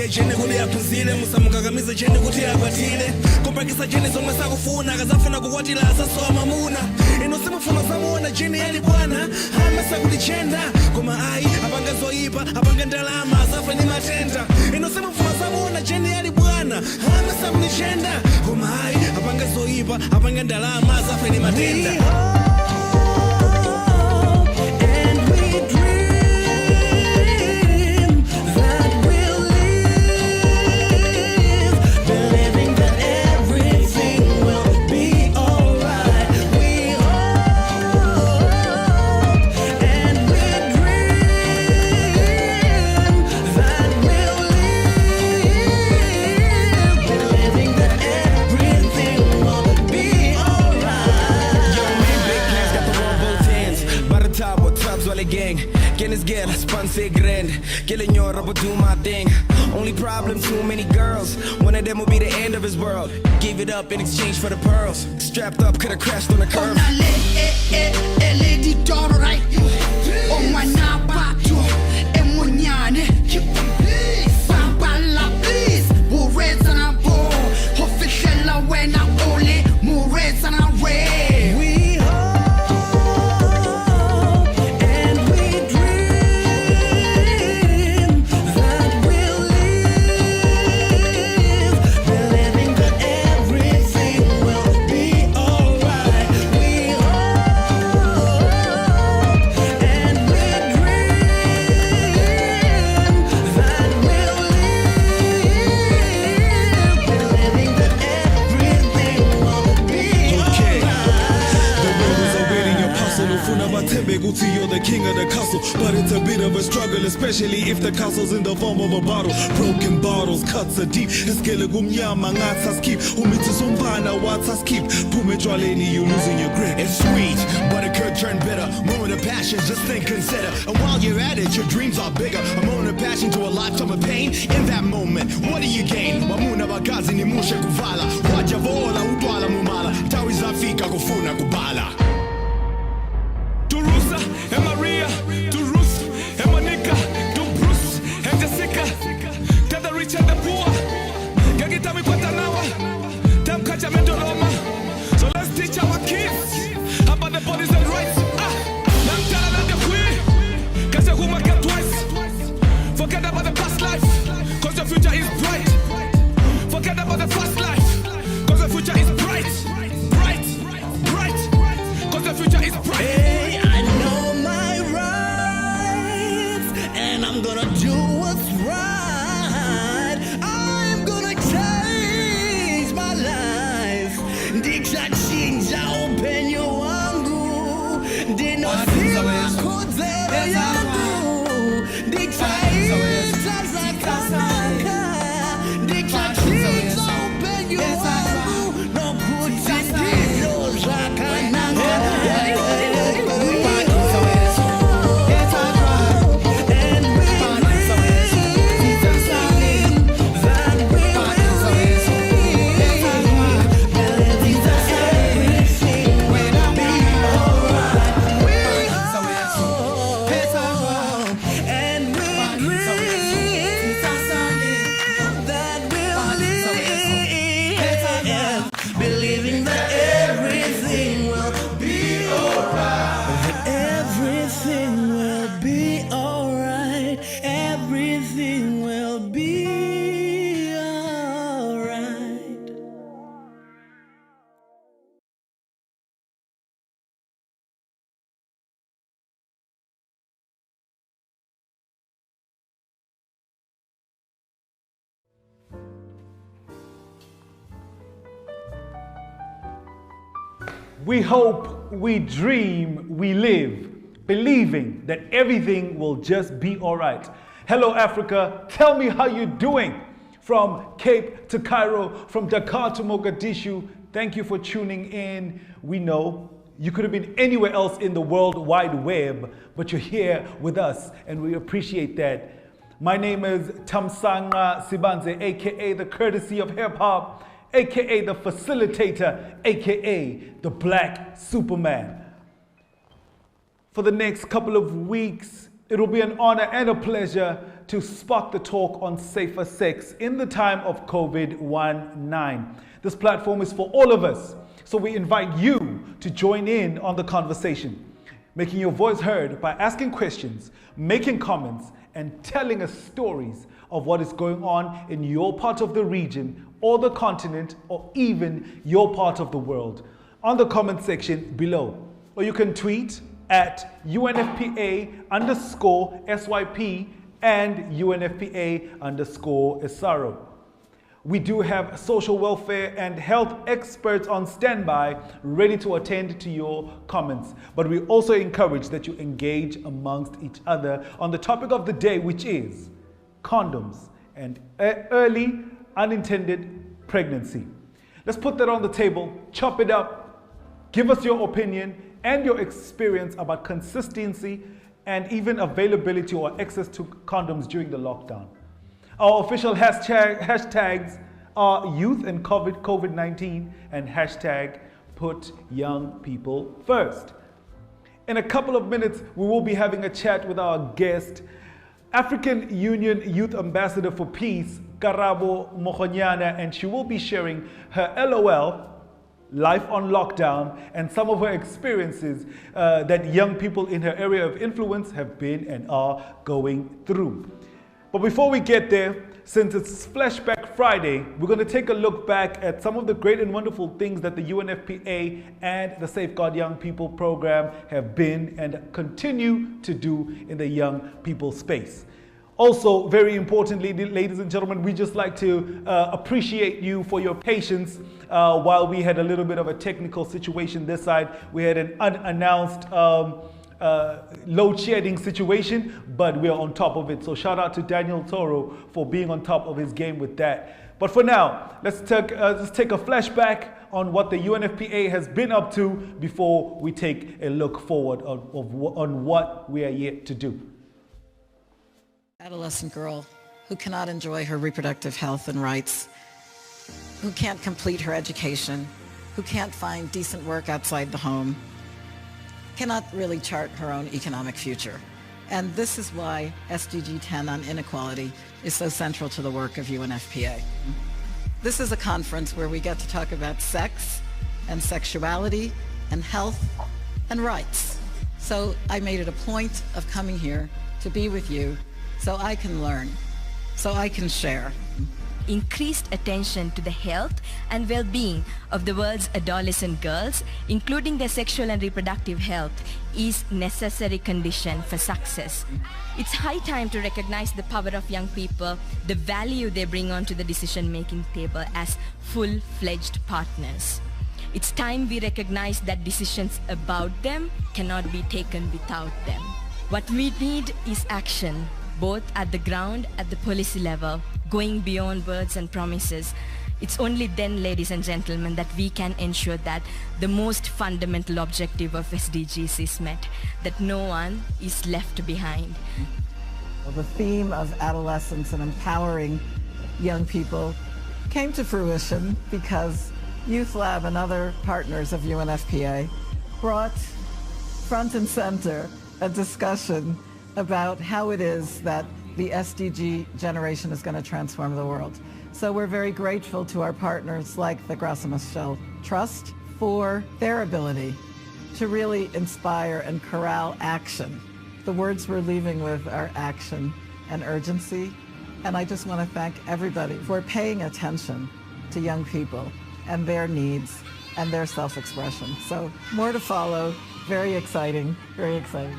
Jene kuti aphunzire musamukakamiza jene kuti akwatire kompakisa jene zomwe sakufuna akazafuna kukwatira asasowa mamuna ino simufuna samuona jene yali bwana amasa kuti chenda koma ayi apanga zoyipa apanga ndalama asafa ni matenda ino simufuna samuona jene yali bwana amasa kuti chenda koma ayi apanga zoyipa apanga ndalama asafa ni matenda. Gang, quienes guerras, panse grand, killing your rubber, do my thing. Only problem, too many girls. One of them will be the end of his world. Gave it up in exchange for the pearls. Strapped up, could've crashed on the curb. You're the king of the castle, but it's a bit of a struggle, especially if the castle's in the form of a bottle. Broken bottles, cuts are deep. Eskele gumnyama ngatas keep. Umithi sompana watas keep. Pumetwaleni, you losing your grip. It's sweet, but it could turn bitter. Moment of passion, just think, consider. And while you're at it, your dreams are bigger. A moment of passion to a lifetime of pain. In that moment, what do you gain? Wamuna bagazi ni musha kuvala. Wajavola utwala mumala. Tawi zafika kufuna kubala. And Maria, to Ruth, and Monica, to Bruce, and Jessica, to the rich and the poor. Gagitami Patanawa, Tam Kachamento Roma. So let's teach our kids about the bodies and rights. Nam Tala and the Queen, cause the woman can twice. Forget about the past life, cause the future is bright. Forget about the past life, cause the future is bright. Bright, bright, cause the future is bright. Hey, I know. I'm gonna do what's right. I'm gonna change my life. Ndicachinja upenyo wangu. Ndinofika kodzero yangu. Ndicachinja zakanaka. Ndicachinja upenyo wangu. Nokuti ndilo zakanaka. Believing that everything will be alright. Everything will be alright. Everything will be alright. We hope, we dream, we live, believing that everything will just be all right. Hello, Africa. Tell me how you're doing. From Cape to Cairo, from Dakar to Mogadishu, thank you for tuning in. We know you could have been anywhere else in the World Wide Web, but you're here with us, and we appreciate that. My name is Tamsanga Sibanze, aka the KrTC of Hip Hop, aka the facilitator, aka the Black Superman. For the next couple of weeks, it will be an honor and a pleasure to spark the talk on safer sex in the time of COVID-19. This platform is for all of us, so we invite you to join in on the conversation, making your voice heard by asking questions, making comments, and telling us stories of what is going on in your part of the region or the continent or even your part of the world on the comment section below. Or you can tweet at UNFPA_SYP and UNFPA_SRO. We do have social welfare and health experts on standby, ready to attend to your comments. But we also encourage that you engage amongst each other on the topic of the day, which is condoms and early unintended pregnancy. Let's put that on the table, chop it up, give us your opinion and your experience about consistency and even availability or access to condoms during the lockdown. Our official hashtags are youth and COVID-19 and hashtag put young people first. In a couple of minutes, we will be having a chat with our guest, African Union Youth Ambassador for Peace, Karabo Mohonyana, and she will be sharing her LOL, life on lockdown, and some of her experiences that young people in her area of influence have been and are going through. But before we get there, since it's Flashback Friday, we're going to take a look back at some of the great and wonderful things that the UNFPA and the Safeguard Young People program have been and continue to do in the young people space. Also, very importantly, ladies and gentlemen, we just like to appreciate you for your patience while we had a little bit of a technical situation this side. We had an unannounced load shedding situation, but we're on top of it. So shout out to Daniel Toro for being on top of his game with that. But for now, let's take a flashback on what the UNFPA has been up to before we take a look forward on what we are yet to do. Adolescent girl who cannot enjoy her reproductive health and rights, who can't complete her education, who can't find decent work outside the home, cannot really chart her own economic future. And this is why SDG 10 on inequality is so central to the work of UNFPA. This is a conference where we get to talk about sex and sexuality and health and rights. So I made it a point of coming here to be with you so I can learn, so I can share. Increased attention to the health and well-being of the world's adolescent girls, including their sexual and reproductive health, is necessary condition for success. It's high time to recognize the power of young people, the value they bring onto the decision-making table as full-fledged partners. It's time we recognize that decisions about them cannot be taken without them. What we need is action, both at the ground, at the policy level, going beyond words and promises. It's only then, ladies and gentlemen, that we can ensure that the most fundamental objective of SDGs is met, that no one is left behind. Well, the theme of adolescence and empowering young people came to fruition because Youth Lab and other partners of UNFPA brought front and center a discussion about how it is that the SDG generation is going to transform the world. So we're very grateful to our partners like the Graça Machel Trust for their ability to really inspire and corral action. The words we're leaving with are action and urgency. And I just want to thank everybody for paying attention to young people and their needs and their self-expression. So more to follow. Very exciting, very exciting.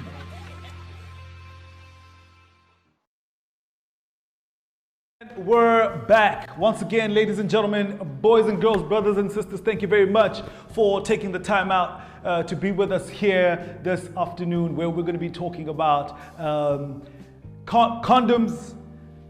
We're back once again, ladies and gentlemen, boys and girls, brothers and sisters. Thank you very much for taking the time out to be with us here this afternoon, where we're going to be talking about condoms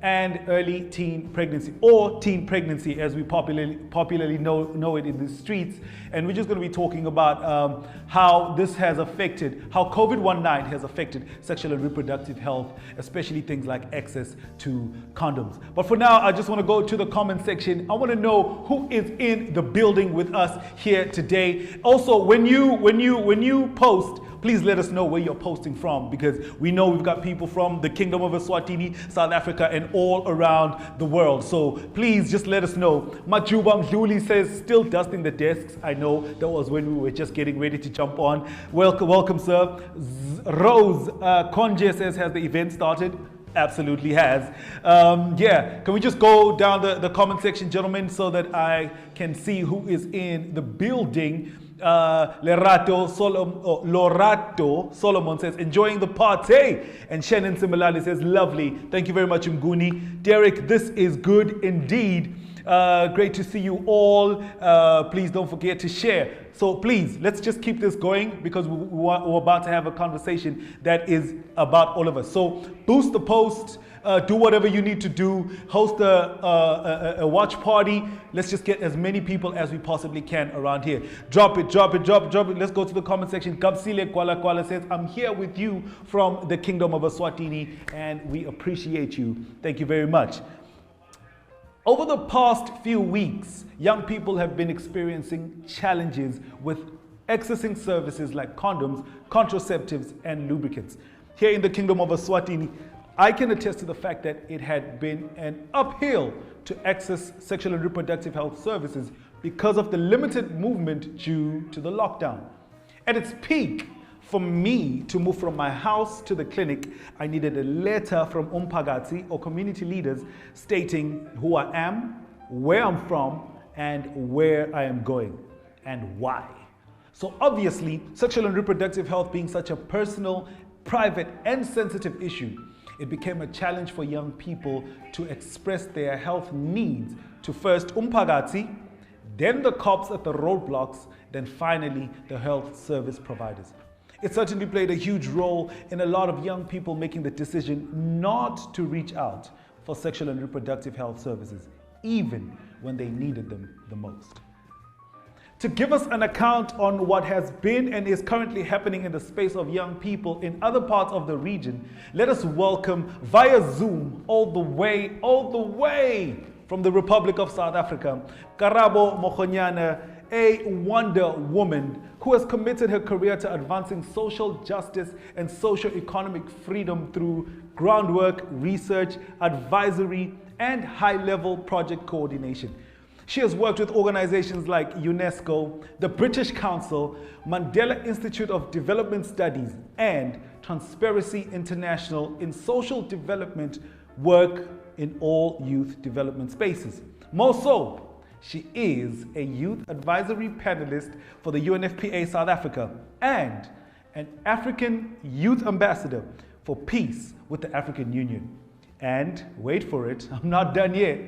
and early teen pregnancy, or teen pregnancy as we popularly know it in the streets. And we're just going to be talking about how this has affected, how COVID-19 has affected sexual and reproductive health, especially things like access to condoms. But for now, I just want to go to the comment section. I want to know who is in the building with us here today. Also, when you post, please let us know where you're posting from, because we know we've got people from the Kingdom of Eswatini, South Africa, and all around the world. So please just let us know. Majuba Mdluli says, still dusting the desks. I know that was when we were just getting ready to jump on. Welcome, sir. Rose Konje says, has the event started? Absolutely has. Yeah, can we just go down the comment section, gentlemen, so that I can see who is in the building? Lorato Solomon says, enjoying the party. And Shannon Similali says, lovely. Thank you very much, Mguni. Derek, this is good indeed. Great to see you all. Please don't forget to share. So please, let's just keep this going, because we're about to have a conversation that is about all of us. So boost the post. Do whatever you need to do. Host a watch party. Let's just get as many people as we possibly can around here. Drop it. Let's go to the comment section. Gabsile Kwala Kwala says, I'm here with you from the Kingdom of Eswatini, and we appreciate you. Thank you very much. Over the past few weeks, young people have been experiencing challenges with accessing services like condoms, contraceptives, and lubricants. Here in the Kingdom of Eswatini, I can attest to the fact that it had been an uphill to access sexual and reproductive health services because of the limited movement due to the lockdown. At its peak, for me to move from my house to the clinic, I needed a letter from Umpagati or community leaders stating who I am, where I'm from, and where I am going, and why. So obviously, sexual and reproductive health being such a personal, private, and sensitive issue, it became a challenge for young people to express their health needs to first Umpagati, then the cops at the roadblocks, then finally the health service providers. It certainly played a huge role in a lot of young people making the decision not to reach out for sexual and reproductive health services, even when they needed them the most. To give us an account on what has been and is currently happening in the space of young people in other parts of the region, let us welcome via Zoom all the way from the Republic of South Africa, Karabo Mokhonyana, a Wonder Woman who has committed her career to advancing social justice and socio-economic freedom through groundwork, research, advisory, and high-level project coordination. She has worked with organizations like UNESCO, the British Council, Mandela Institute of Development Studies, and Transparency International in social development work in all youth development spaces. More so, she is a youth advisory panelist for the UNFPA South Africa and an African youth ambassador for peace with the African Union. And wait for it, I'm not done yet.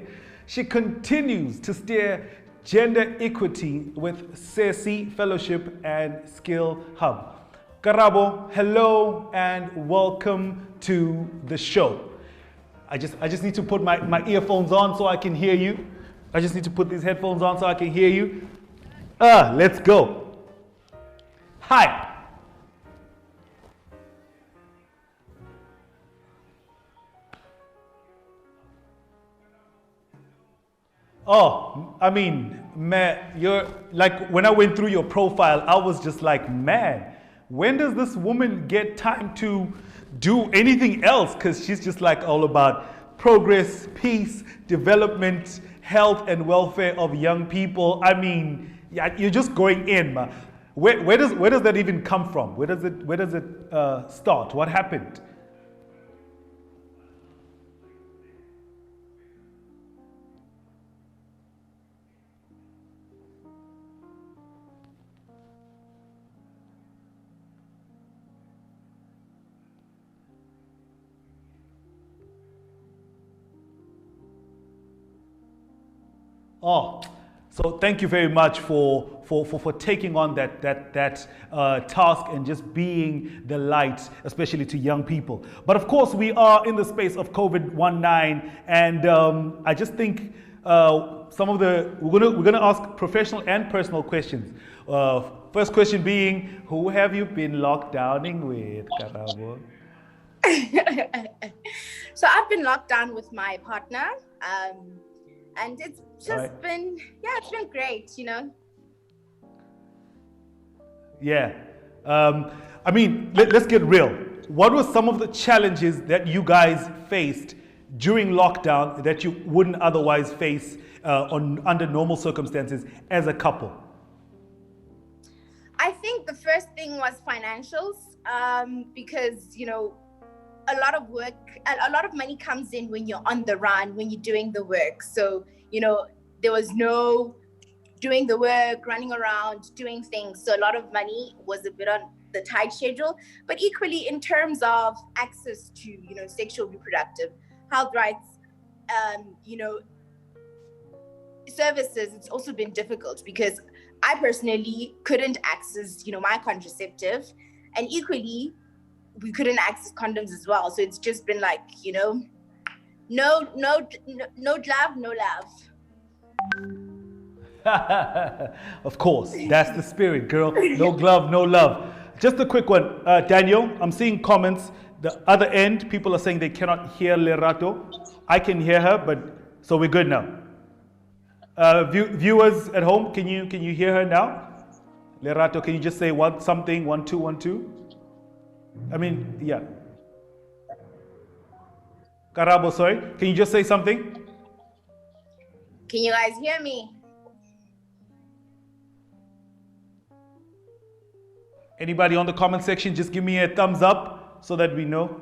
She continues to steer gender equity with SESI Fellowship and Skill Hub. Karabo, hello and welcome to the show. I just need to put my earphones on so I can hear you. I just need to put these headphones on so I can hear you. Let's go. Hi. Oh, I mean, man, you're like, when I went through your profile, I was just like, man, when does this woman get time to do anything else? Because she's just like all about progress, peace, development, health, and welfare of young people. I mean, yeah, you're just going in, man. Where does that even come from? Where does it start? What happened? Oh, so thank you very much for taking on that task and just being the light, especially to young people. But of course, we are in the space of COVID-19, and I just think we're gonna ask professional and personal questions. First question being, who have you been locked downing with, Karabo? So I've been locked down with my partner, and it's just been great, you know. Yeah. I mean, let's get real. What were some of the challenges that you guys faced during lockdown that you wouldn't otherwise face under normal circumstances as a couple? I think the first thing was financials, because, you know, a lot of money comes in when you're on the run, when you're doing the work. So, you know, there was no doing the work, running around, doing things. So a lot of money was a bit on the tight schedule. But equally, in terms of access to, you know, sexual reproductive health rights, you know, services, it's also been difficult because I personally couldn't access, you know, my contraceptive, and equally we couldn't access condoms as well. So it's just been like, you know, no glove, no love. Of course, that's the spirit, girl. No glove, no love. Just a quick one, Daniel. I'm seeing comments. The other end, people are saying they cannot hear Lerato. I can hear her, but so we're good now. Viewers at home, can you hear her now? Lerato, can you just say something? 1 2 1 2. I mean, yeah. Karabo, sorry. Can you just say something? Can you guys hear me? Anybody on the comment section, just give me a thumbs up so that we know.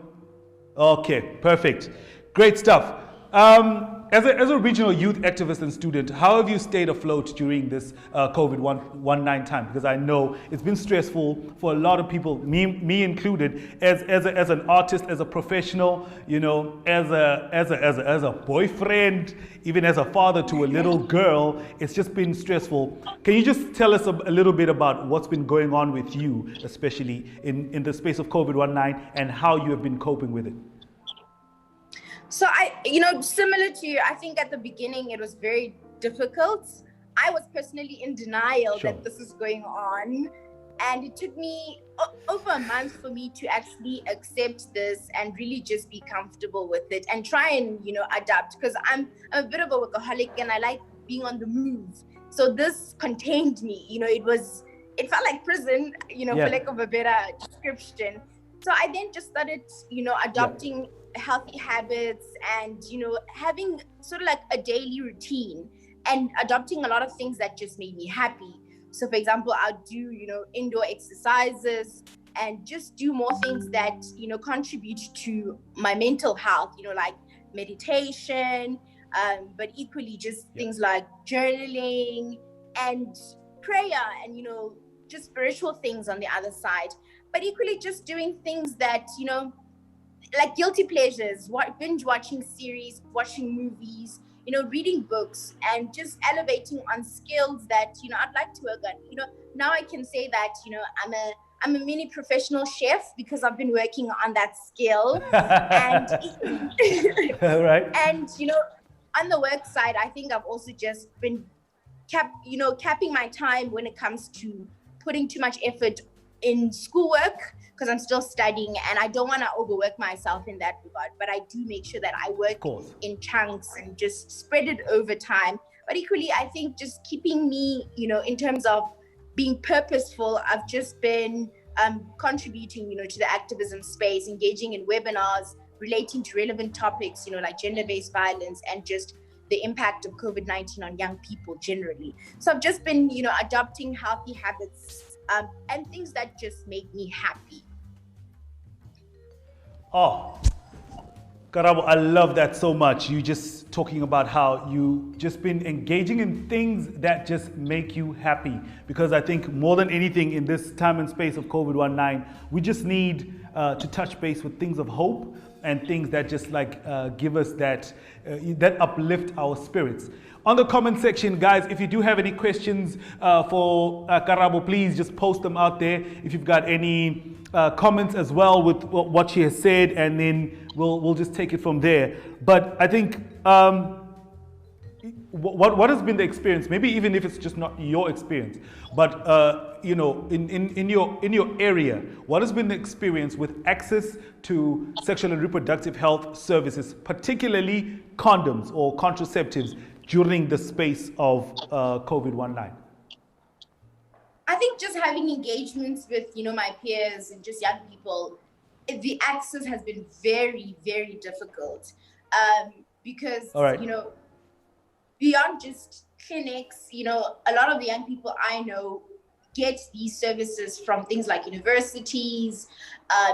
Okay, perfect. Great stuff. As a regional youth activist and student, how have you stayed afloat during this COVID-19 time? Because I know it's been stressful for a lot of people, me included, as an artist, as a professional, you know, as a boyfriend, even as a father to a little girl. It's just been stressful. Can you just tell us a little bit about what's been going on with you, especially in the space of COVID-19, and how you have been coping with it? So you know, similar to you, I think at the beginning it was very difficult. I was personally in denial that this is going on. And it took me over a month for me to actually accept this and really just be comfortable with it and try and, you know, adapt, because I'm a bit of a workaholic and I like being on the move. So this contained me, you know, it felt like prison, you know, for lack of a better description. So I then just started, you know, adopting healthy habits and, you know, having sort of like a daily routine and adopting a lot of things that just made me happy. So for example, I'll do, you know, indoor exercises and just do more things that, you know, contribute to my mental health, you know, like meditation, but equally just things like journaling and prayer and, you know, just spiritual things on the other side. But equally just doing things that, you know, like guilty pleasures, binge watching series, watching movies, you know, reading books, and just elevating on skills that, you know, I'd like to work on. You know, now I can say that, you know, I'm a mini professional chef because I've been working on that skill. And right. And, you know, on the work side, I think I've also just been capping my time when it comes to putting too much effort in schoolwork, because I'm still studying and I don't want to overwork myself in that regard. But I do make sure that I work in chunks and just spread it over time. But equally, I think just keeping me, you know, in terms of being purposeful, I've just been contributing, you know, to the activism space, engaging in webinars relating to relevant topics, you know, like gender-based violence and just the impact of COVID-19 on young people generally. So I've just been, you know, adopting healthy habits and things that just make me happy. Oh, Karabo, I love that so much. You just talking about how you just been engaging in things that just make you happy. Because I think more than anything in this time and space of COVID-19, we just need to touch base with things of hope and things that just like give us that, that uplift our spirits. On the comment section, guys, if you do have any questions for Karabo, please just post them out there. If you've got any comments as well with what she has said, and then we'll just take it from there. But I think what has been the experience? Maybe even if it's just not your experience, but you know, in your area, what has been the experience with access to sexual and reproductive health services, particularly condoms or contraceptives, during the space of COVID-19? I think just having engagements with, you know, my peers and just young people, the access has been very, very difficult because, you know, beyond just clinics, you know, a lot of the young people I know get these services from things like universities,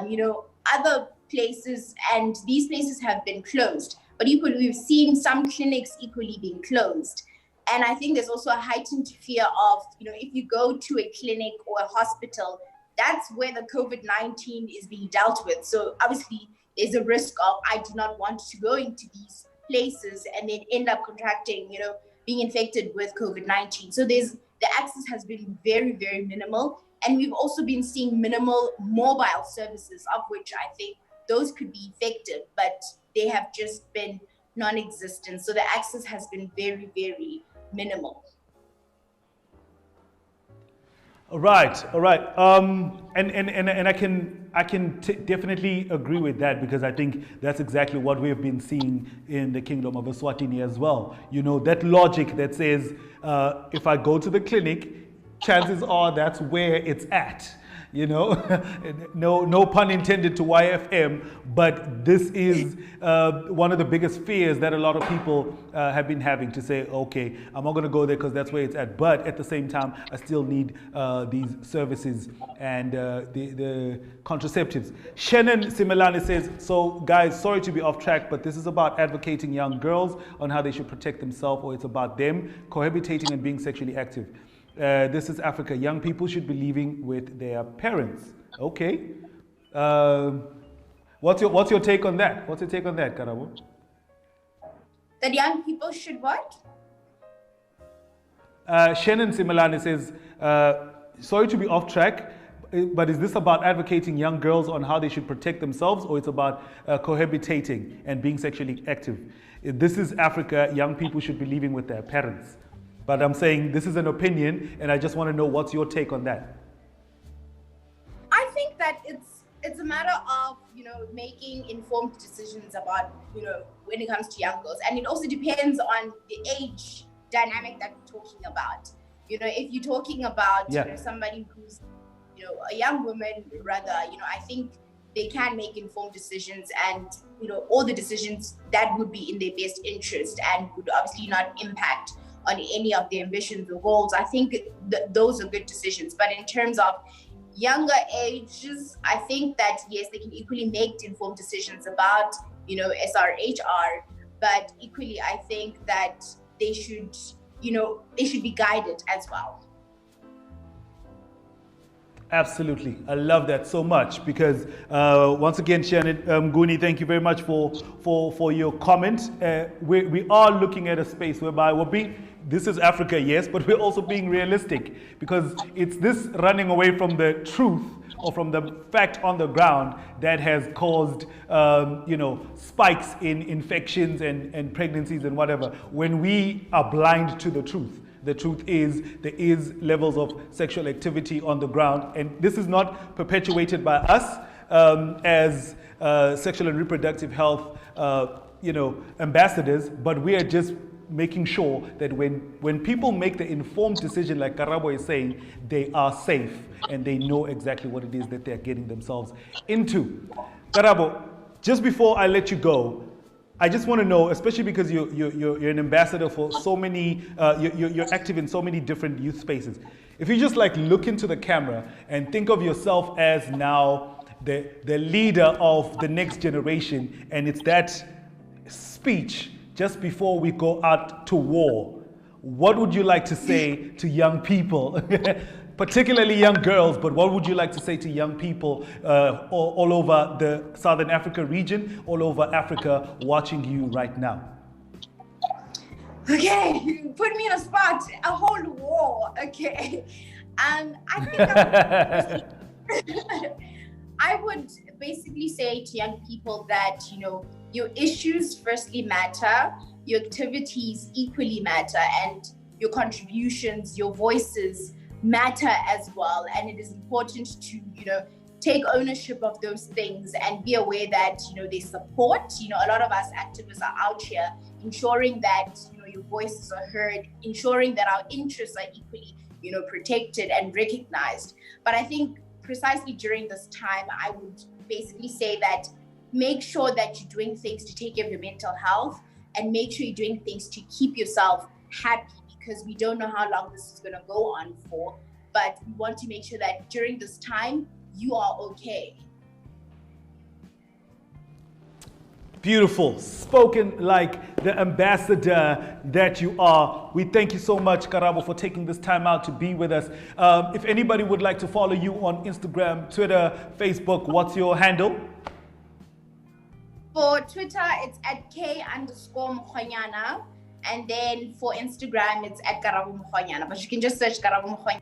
you know, other places, and these places have been closed. But equally, we've seen some clinics equally being closed. And I think there's also a heightened fear of, you know, if you go to a clinic or a hospital, that's where the COVID-19 is being dealt with. So obviously, there's a risk of, I do not want to go into these places and then end up contracting, you know, being infected with COVID-19. So the access has been very, very minimal. And we've also been seeing minimal mobile services, of which I think those could be effective, but they have just been non-existent. So the access has been very, very minimal. All right. And I can definitely agree with that, because I think that's exactly what we have been seeing in the Kingdom of Eswatini as well. You know, that logic that says, if I go to the clinic, chances are that's where it's at. You know, no pun intended to YFM, but this is one of the biggest fears that a lot of people have been having, to say, okay, I'm not going to go there because that's where it's at. But at the same time, I still need these services and the contraceptives. Shannon Simelani says, so guys, sorry to be off track, but this is about advocating young girls on how they should protect themselves, or it's about them cohabitating and being sexually active. This is Africa. Young people should be living with their parents. Okay. What's your take on that? What's your take on that, Karabo? That young people should what? Shannon Simelani says, sorry to be off track, but is this about advocating young girls on how they should protect themselves, or it's about cohabitating and being sexually active? This is Africa. Young people should be living with their parents. But I'm saying this is an opinion, and I just want to know what's your take on that. I think that it's a matter of, you know, making informed decisions about, you know, when it comes to young girls. And it also depends on the age dynamic that we're talking about. You know, if you're talking about you know, somebody who's, you know, a young woman rather, you know, I think they can make informed decisions, and, you know, all the decisions that would be in their best interest and would obviously not impact on any of their ambitions or goals. I think those are good decisions. But in terms of younger ages, I think that, yes, they can equally make informed decisions about, you know, SRHR, but equally, I think that they should, you know, they should be guided as well. Absolutely. I love that so much, because once again, Shannon Guni, thank you very much for your comment. We are looking at a space whereby this is Africa, yes, but we're also being realistic, because it's this running away from the truth or from the fact on the ground that has caused, you know, spikes in infections and pregnancies and whatever, when we are blind to the truth. The truth is, there is levels of sexual activity on the ground, and this is not perpetuated by us as sexual and reproductive health, you know, ambassadors, but we are just making sure that when people make the informed decision, like Karabo is saying, they are safe and they know exactly what it is that they're getting themselves into. Karabo, just before I let you go, I just want to know, especially because you're an ambassador for so many, you're active in so many different youth spaces. If you just like look into the camera and think of yourself as now the leader of the next generation, and it's that speech just before we go out to war, what would you like to say to young people particularly young girls, but what would you like to say to young people all over the Southern Africa region, all over Africa watching you right now? Okay, you put me in a spot, a whole war. Okay. I think I would basically say to young people that, you know, your issues firstly matter, your activities equally matter, and your contributions, your voices matter as well. And it is important to, you know, take ownership of those things and be aware that, you know, they support. You know, a lot of us activists are out here ensuring that, you know, your voices are heard, ensuring that our interests are equally, you know, protected and recognized. But I think precisely during this time, I would basically say that make sure that you're doing things to take care of your mental health, and make sure you're doing things to keep yourself happy, because we don't know how long this is going to go on for. But we want to make sure that during this time, you are okay. Beautiful. Spoken like the ambassador that you are. We thank you so much, Karabo, for taking this time out to be with us. If anybody would like to follow you on Instagram, Twitter, Facebook, what's your handle? For Twitter, it's at K_Mkhonyana. And then for Instagram, it's at Karabo Mkhonyana. But you can just search Karabo Mkhonyana.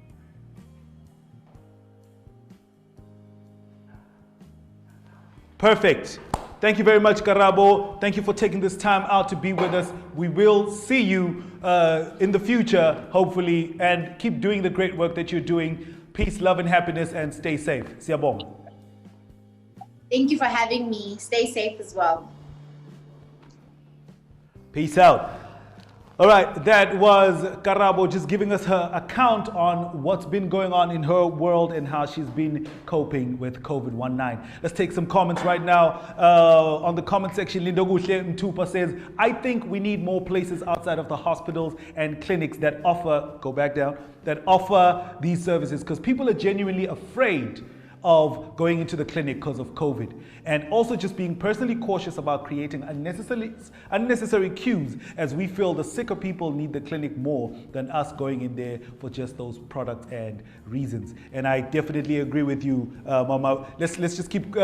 Perfect. Thank you very much, Karabo. Thank you for taking this time out to be with us. We will see you in the future, hopefully, and keep doing the great work that you're doing. Peace, love, and happiness, and stay safe. Siyabonga. Thank you for having me. Stay safe as well. Peace out. All right, that was Karabo just giving us her account on what's been going on in her world and how she's been coping with COVID-19. Let's take some comments right now. On the comment section, Lindoguhle Mtupa says, I think we need more places outside of the hospitals and clinics that offer, go back down, that offer these services, because people are genuinely afraid of going into the clinic because of COVID, and also just being personally cautious about creating unnecessary queues, as we feel the sicker people need the clinic more than us going in there for just those products and reasons. And I definitely agree with you, Mama. Let's just keep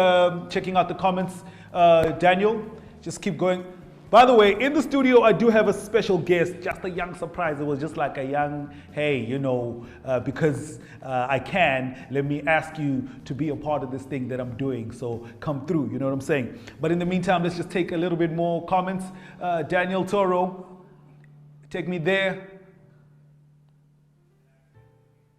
checking out the comments. Daniel, just keep going. By the way, in the studio, I do have a special guest, just a young surprise. It was just like a young, hey, you know, because I can, let me ask you to be a part of this thing that I'm doing. So come through, you know what I'm saying? But in the meantime, let's just take a little bit more comments. Daniel Toro, take me there.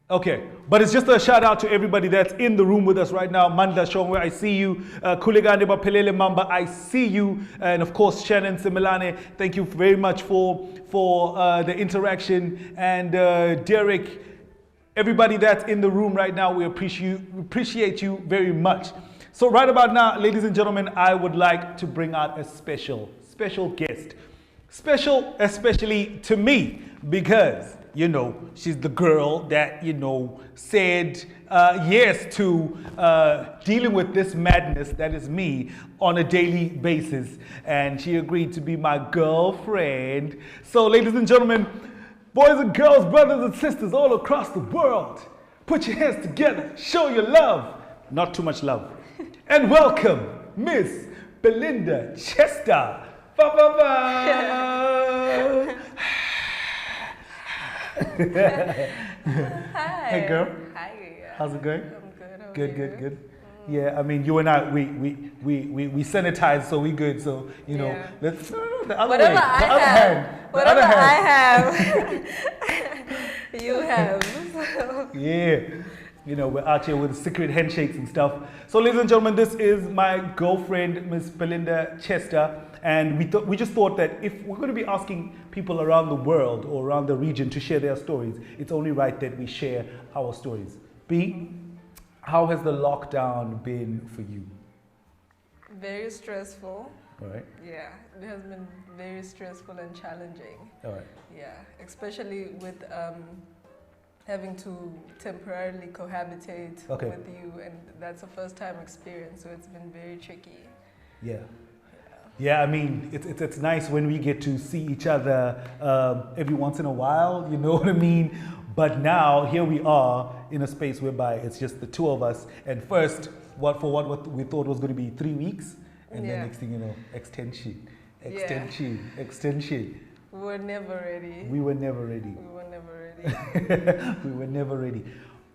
Okay, but it's just a shout out to everybody that's in the room with us right now. Mandla Shongwe, I see you. Kulegande Bapelele Mamba, I see you. And of course, Shannon Similane, thank you very much for the interaction. And Derek, everybody that's in the room right now, we appreciate you very much. So right about now, ladies and gentlemen, I would like to bring out a special guest. Special especially to me, because you know, she's the girl that, you know, said yes to dealing with this madness that is me on a daily basis. And she agreed to be my girlfriend. So, ladies and gentlemen, boys and girls, brothers and sisters all across the world, put your hands together, show your love. Not too much love. And welcome, Miss Belinda Chester. Ba, ba, ba. Hi. Hey girl. Hi. How's it going? I'm good. Good. Yeah, I mean, you and I, we sanitize, so we good. So you know, Yeah. let's the other Whatever way, I the other have, hand, the whatever other I hand. have, you have. So. Yeah. You know, we're out here with secret handshakes and stuff. So, ladies and gentlemen, this is my girlfriend, Miss Belinda Chester. And we just thought that if we're going to be asking people around the world or around the region to share their stories, it's only right that we share our stories. B, how has the lockdown been for you? Very stressful. All right. Yeah, it has been very stressful and challenging. All right. Yeah, especially with having to temporarily cohabitate with you, and that's a first-time experience, so it's been very tricky. Yeah. Yeah, I mean, it's nice when we get to see each other every once in a while, you know what I mean? But now here we are in a space whereby it's just the two of us. And first, what we thought was going to be 3 weeks, and then next thing you know, extension. We were never ready. We were never ready.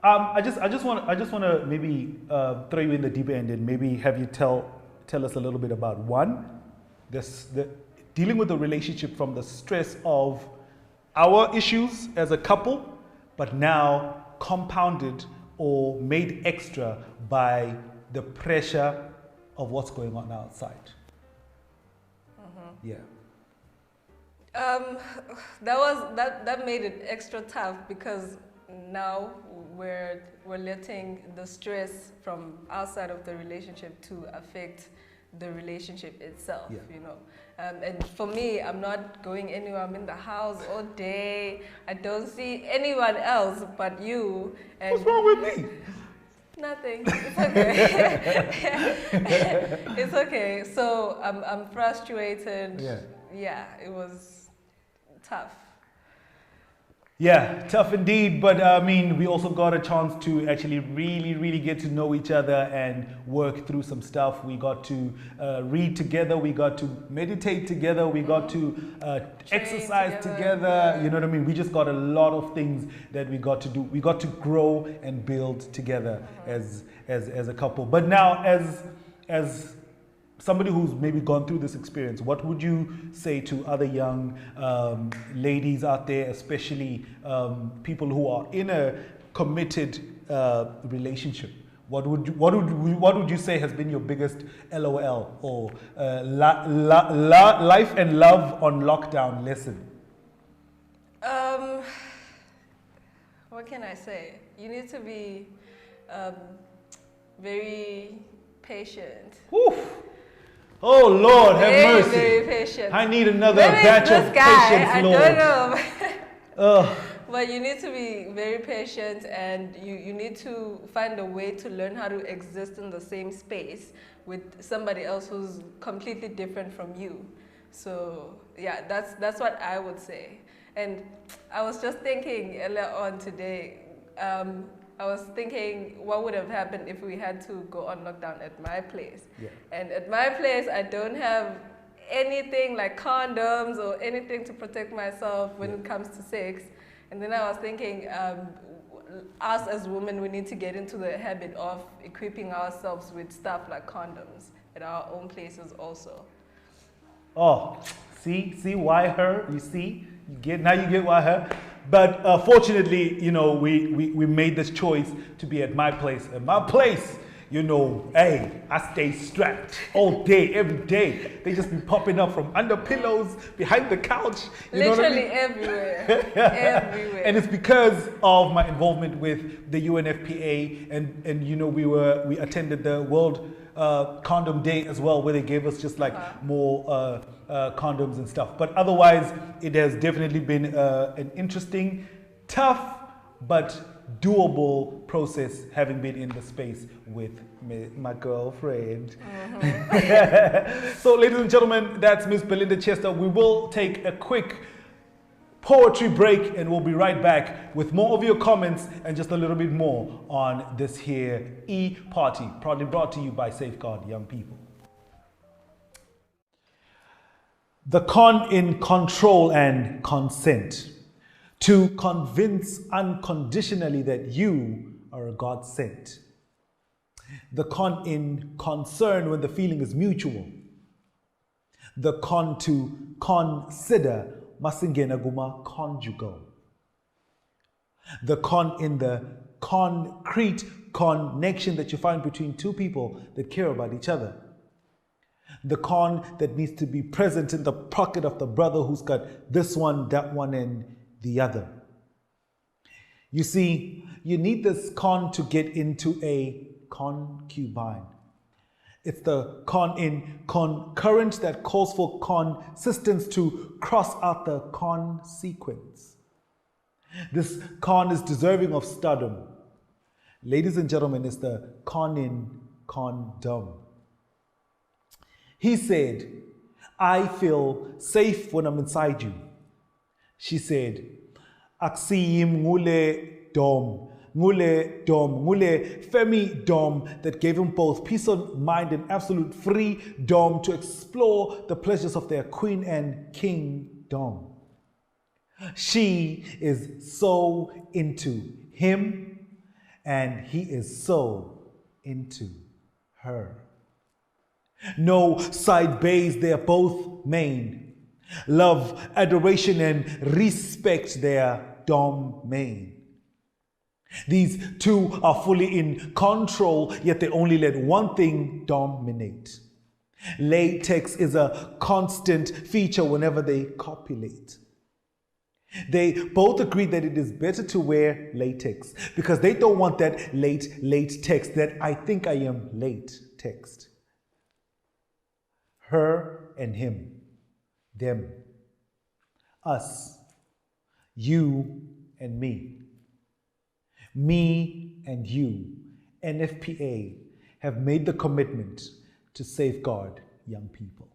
I just want to maybe throw you in the deep end and maybe have you tell us a little bit about dealing with the relationship from the stress of our issues as a couple, but now compounded or made extra by the pressure of what's going on outside. Yeah. That made it extra tough because now we're letting the stress from outside of the relationship to affect the relationship itself, you know. And for me, I'm not going anywhere. I'm in the house all day. I don't see anyone else but you. And what's wrong with me? Nothing. It's okay. It's okay. So I'm frustrated. Yeah, it was tough. Yeah, tough indeed. But I mean, we also got a chance to actually really get to know each other and work through some stuff. We got to read together. We got to meditate together. We got to exercise together. You know what I mean? We just got a lot of things that we got to do. We got to grow and build together as a couple. But now, as somebody who's maybe gone through this experience, what would you say to other young ladies out there, especially people who are in a committed relationship? What would you say has been your biggest LOL or life and love on lockdown lesson? What can I say? You need to be very patient. Oof. Oh Lord, have mercy. Very patient. I need another batch of patience, Lord. I don't know. But you need to be very patient, and you need to find a way to learn how to exist in the same space with somebody else who's completely different from you. So yeah, that's what I would say. And I was just thinking earlier on today, I was thinking what would have happened if we had to go on lockdown at my place. Yeah. And at my place, I don't have anything like condoms or anything to protect myself when it comes to sex. And then I was thinking, us as women, we need to get into the habit of equipping ourselves with stuff like condoms at our own places also. Oh, see why her? You see, now you get why her. But fortunately, you know, we made this choice to be at my place. At my place, you know, hey, I stay strapped all day, every day. They just be popping up from under pillows, behind the couch. Literally everywhere. Everywhere. And it's because of my involvement with the UNFPA, and you know, we attended the World Condom Day as well, where they gave us just like more condoms and stuff. But otherwise, it has definitely been an interesting, tough, but doable process, having been in the space with my girlfriend. So ladies and gentlemen, that's Miss Belinda Chester. We will take a quick poetry break, and we'll be right back with more of your comments and just a little bit more on this here E-Party, proudly brought to you by Safeguard Young People. The con in control and consent, to convince unconditionally that you are a God sent. The con in concern when the feeling is mutual. The con to consider masingenaguma conjugal. The con in the concrete connection that you find between two people that care about each other. The con that needs to be present in the pocket of the brother who's got this one, that one, and the other. You see, you need this con to get into a concubine. It's the con in concurrent that calls for consistence to cross out the consequence. This con is deserving of stardom. Ladies and gentlemen, it's the con in condom. He said, I feel safe when I'm inside you. She said, Aksiyim ngule dom. Ngule Femi Dom that gave him both peace of mind and absolute freedom to explore the pleasures of their queen and kingdom. She is so into him and he is so into her. No side bays, they are both main. Love, adoration and respect their domain. These two are fully in control, yet they only let one thing dominate. Latex is a constant feature whenever they copulate. They both agree that it is better to wear latex because they don't want that late text, that I think I am late text. Her and him, them, us, you and me. Me and you, NFPA, have made the commitment to safeguard young people.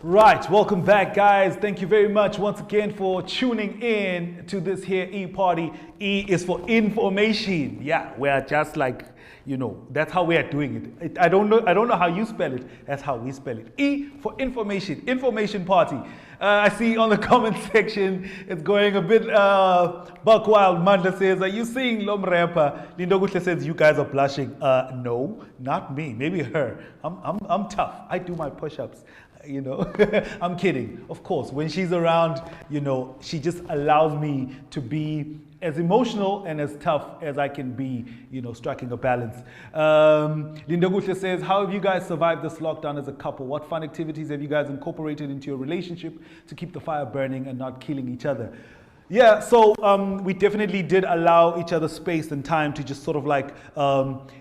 Right, welcome back, guys. Thank you very much once again for tuning in to this here E-Party. E is for information. Yeah, we are just like, you know, that's how we are doing it. I don't know how you spell it. That's how we spell it. E for information. Information party. I see on the comment section it's going a bit buck wild. Mandla says, "Are you seeing Lom Rapper?" Lindogutle says, "You guys are blushing." No, not me. Maybe her. I'm tough. I do my push-ups. You know, I'm kidding. Of course, when she's around, you know, she just allows me to be as emotional and as tough as I can be, you know, striking a balance. Linda Gutler says, "How have you guys survived this lockdown as a couple? What fun activities have you guys incorporated into your relationship to keep the fire burning and not killing each other?" Yeah, so we definitely did allow each other space and time to just sort of like,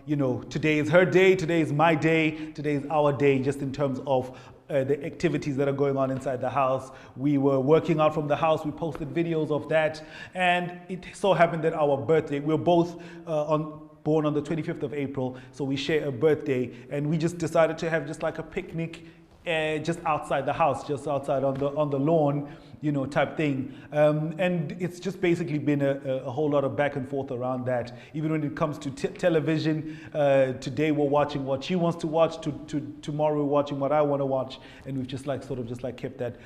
you know, today is her day, today is my day, today is our day, just in terms of the activities that are going on inside the house. We were working out from the house. We posted videos of that. And it so happened that our birthday, we were both born on the 25th of April. So we share a birthday. And we just decided to have just like a picnic just outside the house, just outside on the lawn, you know, type thing. And it's just basically been a whole lot of back and forth around that. Even when it comes to television, today we're watching what she wants to watch, tomorrow we're watching what I want to watch, and we've just like sort of just like kept that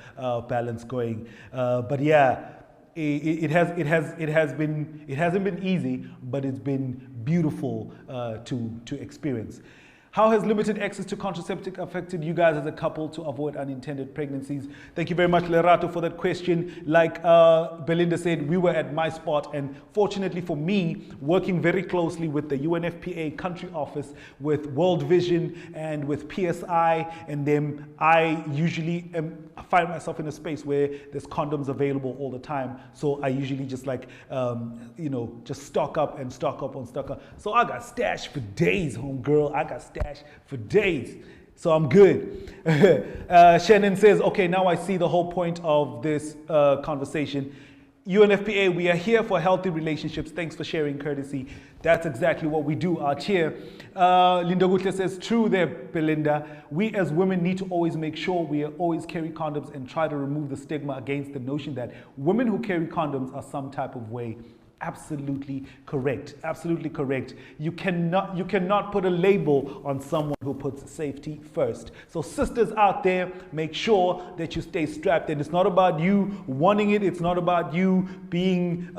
balance going. But yeah, it hasn't been easy, but it's been beautiful to experience. How has limited access to contraceptive affected you guys as a couple to avoid unintended pregnancies? Thank you very much, Lerato, for that question. Like Belinda said, we were at my spot, and fortunately for me, working very closely with the UNFPA country office, with World Vision and with PSI and them, I usually find myself in a space where there's condoms available all the time. So I usually just like, you know, just stock up. So I got stash for days, homegirl. I got stash for days. So I'm good. Shannon says, okay, now I see the whole point of this conversation. UNFPA, we are here for healthy relationships. Thanks for sharing, KrTC. That's exactly what we do out here. Linda Gutler says, true there, Belinda. We as women need to always make sure we always carry condoms and try to remove the stigma against the notion that women who carry condoms are some type of way. Absolutely correct. Absolutely correct. You cannot put a label on someone who puts safety first. So sisters out there, make sure that you stay strapped. And it's not about you wanting it. It's not about you being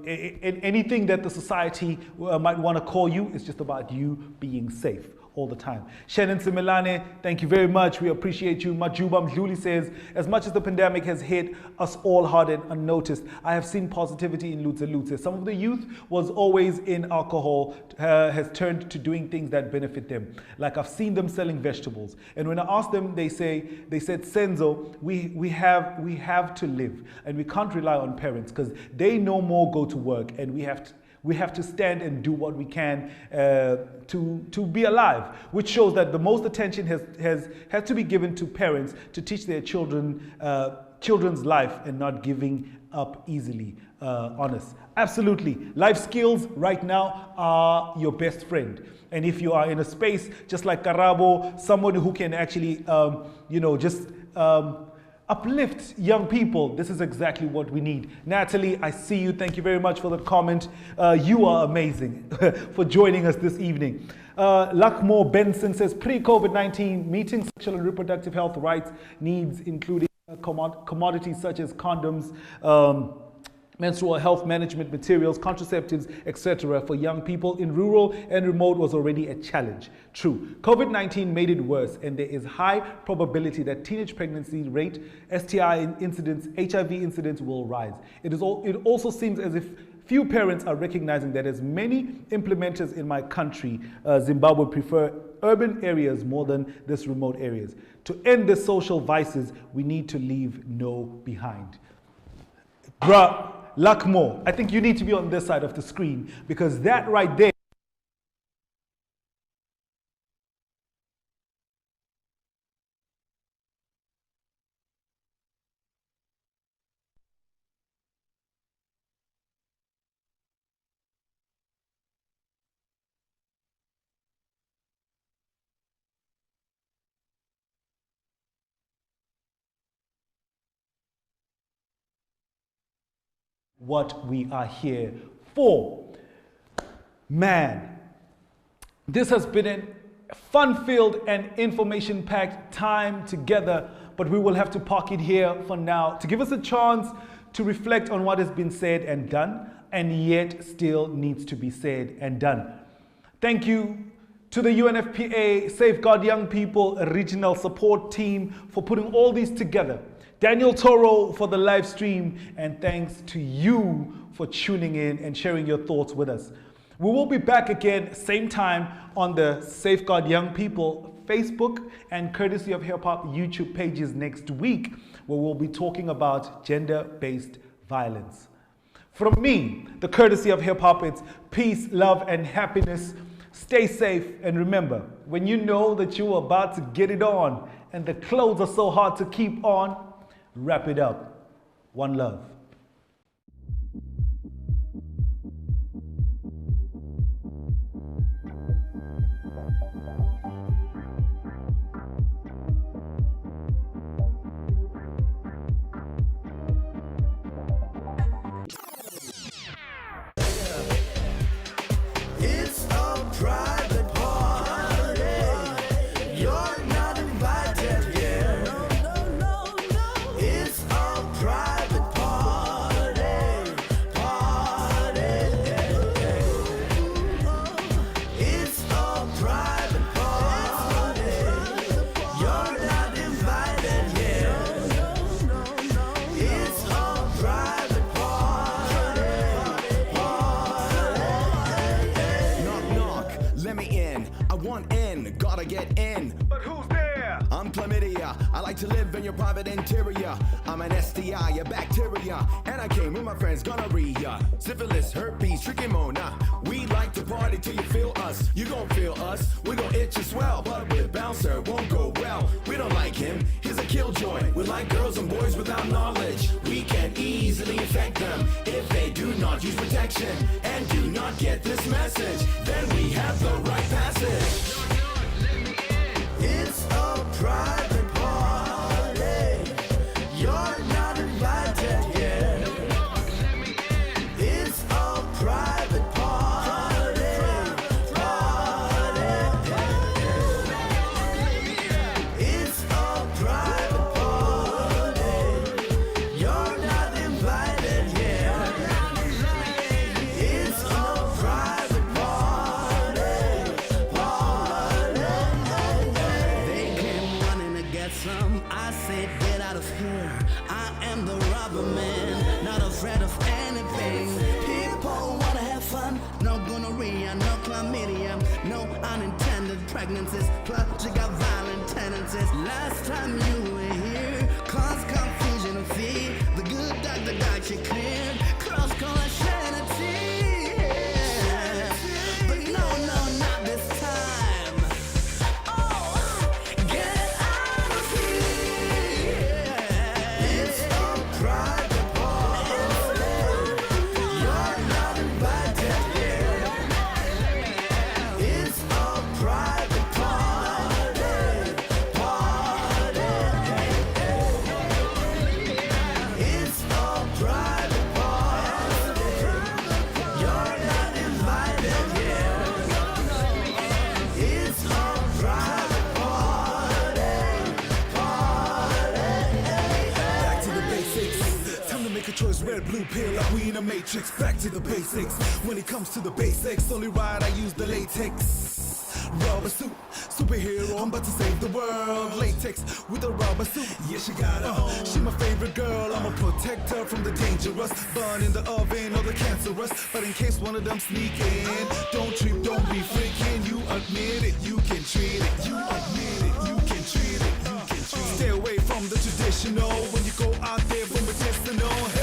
anything that the society might want to call you. It's just about you being safe all the time. Shannon Similane, thank you very much. We appreciate you. Majuba Mdluli says, as much as the pandemic has hit us all hard and unnoticed, I have seen positivity in Lutze. Some of the youth was always in alcohol, has turned to doing things that benefit them. Like I've seen them selling vegetables. And when I asked them, they said, Senzo, we have to live and we can't rely on parents because they no more go to work and we have to stand and do what we can to be alive, which shows that the most attention has to be given to parents to teach their children's life and not giving up easily. Honest. Absolutely. Life skills right now are your best friend. And if you are in a space just like Karabo, someone who can actually, just uplift young people. This is exactly what we need. Natalie, I see you. Thank you very much for the comment. You are amazing for joining us this evening. Luckmore Benson says, pre-COVID-19, meeting sexual and reproductive health rights needs, including commodities such as condoms, menstrual health management materials, contraceptives, etc. for young people in rural and remote was already a challenge. True, COVID-19 made it worse, and there is high probability that teenage pregnancy rate, STI incidents, HIV incidents will rise. It also seems as if few parents are recognizing that as many implementers in my country, Zimbabwe, prefer urban areas more than this remote areas. To end the social vices, we need to leave no behind. Bruh, Luckmore, I think you need to be on this side of the screen, because that right there what we are here for. Man, this has been a fun-filled and information-packed time together, but we will have to park it here for now to give us a chance to reflect on what has been said and done, and yet still needs to be said and done. Thank you to the UNFPA Safeguard Young People Regional Support Team for putting all these together. Daniel Toro for the live stream, and thanks to you for tuning in and sharing your thoughts with us. We will be back again same time on the Safeguard Young People Facebook and KrTC of Hip Hop YouTube pages next week, where we'll be talking about gender-based violence. From me, the KrTC of Hip Hop, it's peace, love, and happiness. Stay safe, and remember, when you know that you're about to get it on and the clothes are so hard to keep on, wrap it up. One love. It's a private party. You're not invited here. No. It's a private party. It's a private party. You're not invited here. It's a private party. Knock, knock, let me in. I want in, gotta get in. But who's there? I'm chlamydia. I like to live in your private interior. I'm an STI, a bacteria. And I came with my friends, gonorrhea, syphilis, herpes, trichomona. We like to party till you feel us. You gon' feel us, we gon' itch as well. But with Bouncer, won't go well. We don't like him, he's a killjoy. We like girls and boys without knowledge. We can easily infect them if they do not use protection and do not get this message. Then we have the right passage. It's a private party. You're not invited here. It's a private party. It's a private party. You're not invited here. It's a private party. They came running to get some. I said, get out of here. I am the robber man, not afraid of anything. People wanna have fun. No gonorrhea, no chlamydia, no unintended pregnancies. Plus, you got violent tendencies. Last time you were here, caused confusion and fear. The good doctor got you cleared. Cross sanity. But no, not this time. Get out of here. It's a private party. You're not invited here. It's a private party. red, blue pill, like we in a matrix. Back to the basics. When it comes to the basics, only right I use the latex. Rubber suit, superhero, I'm about to save the world. Latex with a rubber suit, yeah, she got it. She my favorite girl, I'ma protect her from the dangerous. Burn in the oven or the cancerous. But in case one of them sneak in, don't trip, don't be freaking. You admit it, you can treat it. You admit it, you can treat it. You can treat it. Stay away from the traditional when you go out there from medicinal.